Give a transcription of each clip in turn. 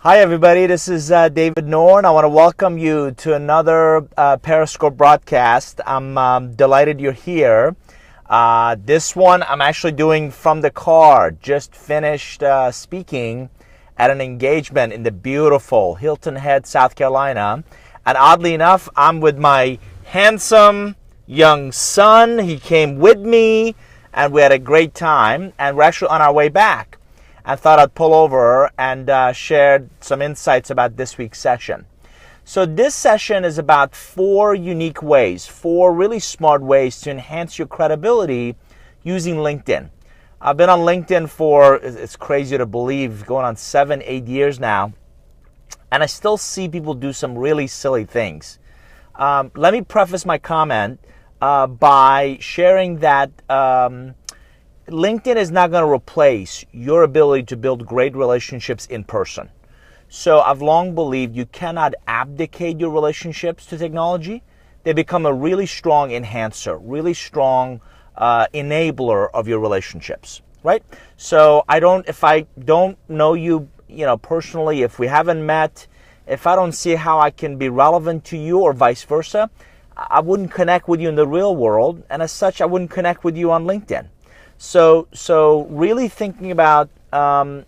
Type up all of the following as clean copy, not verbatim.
Hi everybody, this is David Nour, and I want to welcome you to another Periscope broadcast. I'm delighted you're here. This one I'm actually doing from the car. Just finished speaking at an engagement in the beautiful Hilton Head, South Carolina. And oddly enough, I'm with my handsome young son. He came with me and we had a great time, and we're actually on our way back. I thought I'd pull over and share some insights about this week's session. So this session is about 4 unique ways, 4 really smart ways to enhance your credibility using LinkedIn. I've been on LinkedIn for, it's crazy to believe, going on 7-8 years now, and I still see people do some really silly things. Let me preface my comment by sharing that LinkedIn is not going to replace your ability to build great relationships in person. So I've long believed you cannot abdicate your relationships to technology. They become a really strong enhancer, really strong enabler of your relationships, right? So if I don't know you, personally, if we haven't met, if I don't see how I can be relevant to you or vice versa, I wouldn't connect with you in the real world, and as such, I wouldn't connect with you on LinkedIn. So really thinking about, I'm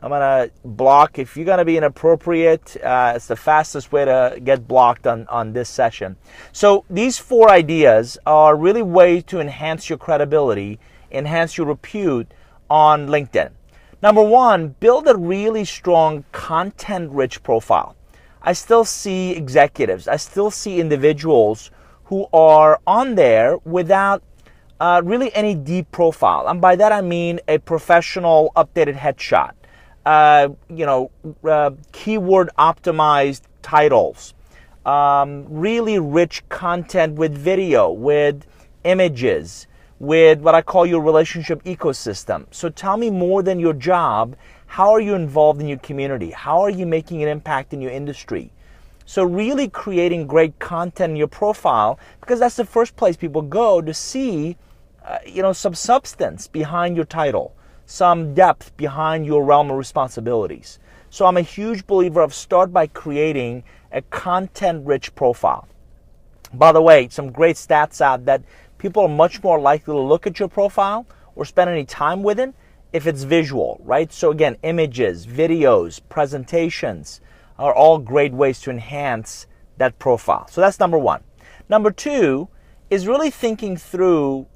gonna block. If you're gonna be inappropriate, it's the fastest way to get blocked on this session. So these 4 ideas are really ways to enhance your credibility, enhance your repute on LinkedIn. Number 1, build a really strong content-rich profile. I still see executives, I still see individuals who are on there without really any deep profile. And by that I mean a professional updated headshot, keyword optimized titles, really rich content with video, with images, with what I call your relationship ecosystem. So tell me more than your job. How are you involved in your community? How are you making an impact in your industry? So really creating great content in your profile, because that's the first place people go to see, some substance behind your title, some depth behind your realm of responsibilities. So I'm a huge believer of start by creating a content-rich profile. By the way, some great stats out that people are much more likely to look at your profile or spend any time with it if it's visual, right? So again, images, videos, presentations are all great ways to enhance that profile. So that's number 1. Number 2 is really thinking through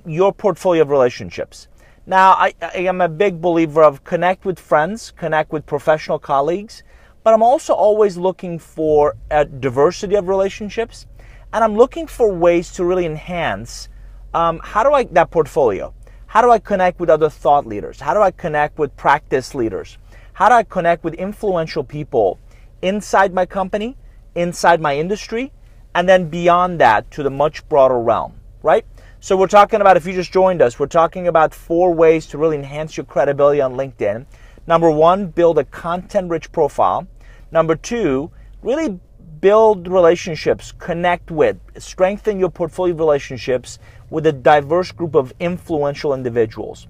your portfolio of relationships. Now, I am a big believer of connect with friends, connect with professional colleagues, but I'm also always looking for a diversity of relationships, and I'm looking for ways to really enhance that portfolio. How do I connect with other thought leaders? How do I connect with practice leaders? How do I connect with influential people inside my company, inside my industry, and then beyond that to the much broader realm, right? So we're talking about, if you just joined us, we're talking about 4 ways to really enhance your credibility on LinkedIn. Number 1, build a content-rich profile. Number 2, really build relationships, connect with, strengthen your portfolio of relationships with a diverse group of influential individuals.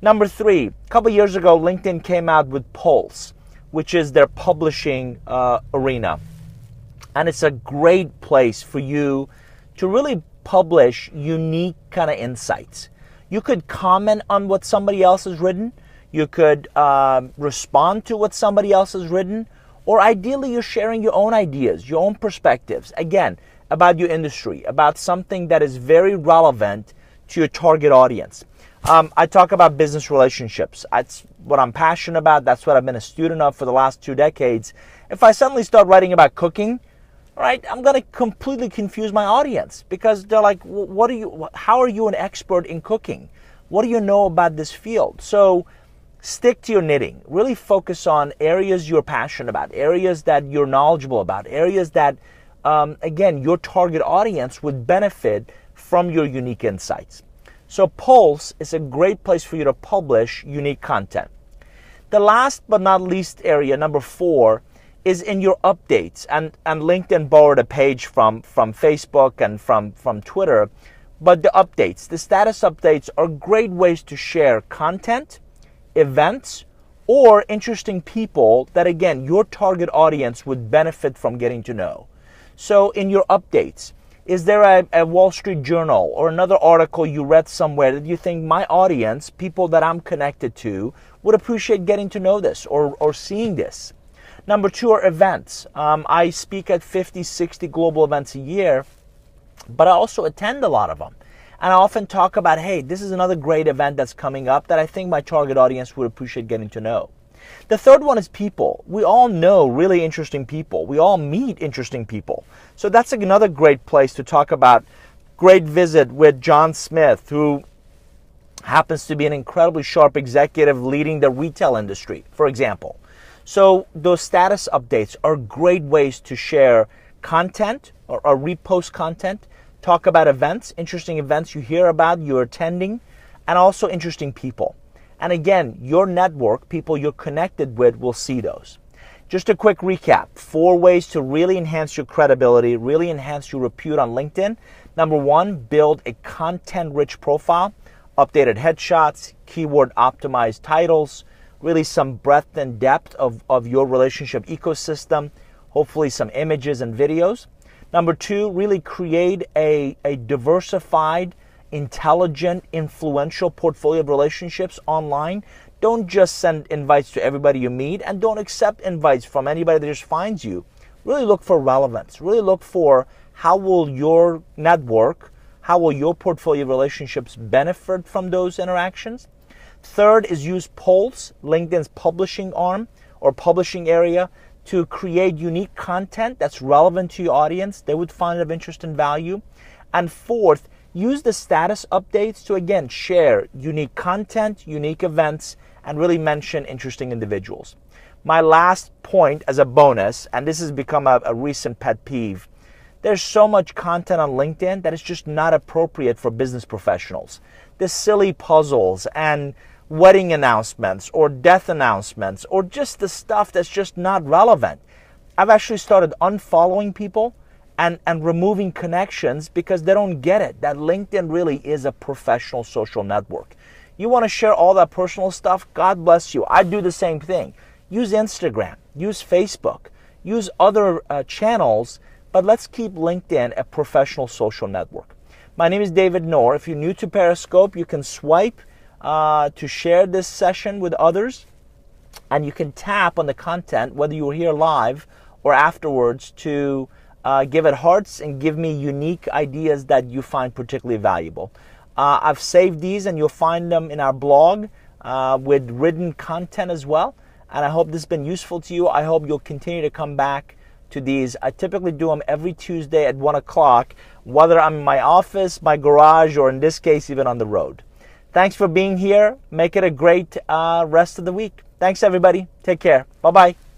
Number 3, a couple years ago, LinkedIn came out with Pulse, which is their publishing arena. And it's a great place for you to really publish unique kind of insights. You could comment on what somebody else has written. You could respond to what somebody else has written. Or ideally, you're sharing your own ideas, your own perspectives, again, about your industry, about something that is very relevant to your target audience. I talk about business relationships. That's what I'm passionate about. That's what I've been a student of for the last 2 decades. If I suddenly start writing about cooking, right, I'm going to completely confuse my audience, because they're like, how are you an expert in cooking? What do you know about this field? So stick to your knitting. Really focus on areas you're passionate about, areas that you're knowledgeable about, areas that, again, your target audience would benefit from your unique insights. So Pulse is a great place for you to publish unique content. The last but not least area, number 4, is in your updates. And LinkedIn borrowed a page from Facebook and from Twitter. But the updates, the status updates, are great ways to share content, events, or interesting people that, again, your target audience would benefit from getting to know. So in your updates, is there a Wall Street Journal or another article you read somewhere that you think my audience, people that I'm connected to, would appreciate getting to know this or seeing this? Number 2 are events. I speak at 50, 60 global events a year, but I also attend a lot of them. And I often talk about, hey, this is another great event that's coming up that I think my target audience would appreciate getting to know. The third one is people. We all know really interesting people. We all meet interesting people. So that's another great place to talk about. Great visit with John Smith, who happens to be an incredibly sharp executive leading the retail industry, for example. So those status updates are great ways to share content or repost content, talk about events, interesting events you hear about, you're attending, and also interesting people. And again, your network, people you're connected with, will see those. Just a quick recap, 4 ways to really enhance your credibility, really enhance your repute on LinkedIn. Number 1, build a content-rich profile, updated headshots, keyword-optimized titles, really some breadth and depth of your relationship ecosystem, hopefully some images and videos. Number 2, really create a diversified, intelligent, influential portfolio of relationships online. Don't just send invites to everybody you meet, and don't accept invites from anybody that just finds you. Really look for relevance. Really look for how will your network, how will your portfolio of relationships benefit from those interactions. Third is use polls, LinkedIn's publishing arm or publishing area, to create unique content that's relevant to your audience. They would find it of interest and value. And fourth, use the status updates to, again, share unique content, unique events, and really mention interesting individuals. My last point as a bonus, and this has become a recent pet peeve, there's so much content on LinkedIn that is just not appropriate for business professionals. The silly puzzles and wedding announcements or death announcements or just the stuff that's just not relevant. I've actually started unfollowing people and removing connections because they don't get it, that LinkedIn really is a professional social network. You want to share all that personal stuff? God bless you. I do the same thing. Use Instagram, use Facebook, use other channels, but let's keep LinkedIn a professional social network. My name is David Nour. If you're new to Periscope, you can swipe to share this session with others, and you can tap on the content, whether you're here live or afterwards, to give it hearts and give me unique ideas that you find particularly valuable. I've saved these, and you'll find them in our blog with written content as well, and I hope this has been useful to you. I hope you'll continue to come back to these. I typically do them every Tuesday at 1 o'clock, whether I'm in my office, my garage, or in this case, even on the road. Thanks for being here. Make it a great rest of the week. Thanks, everybody. Take care. Bye-bye.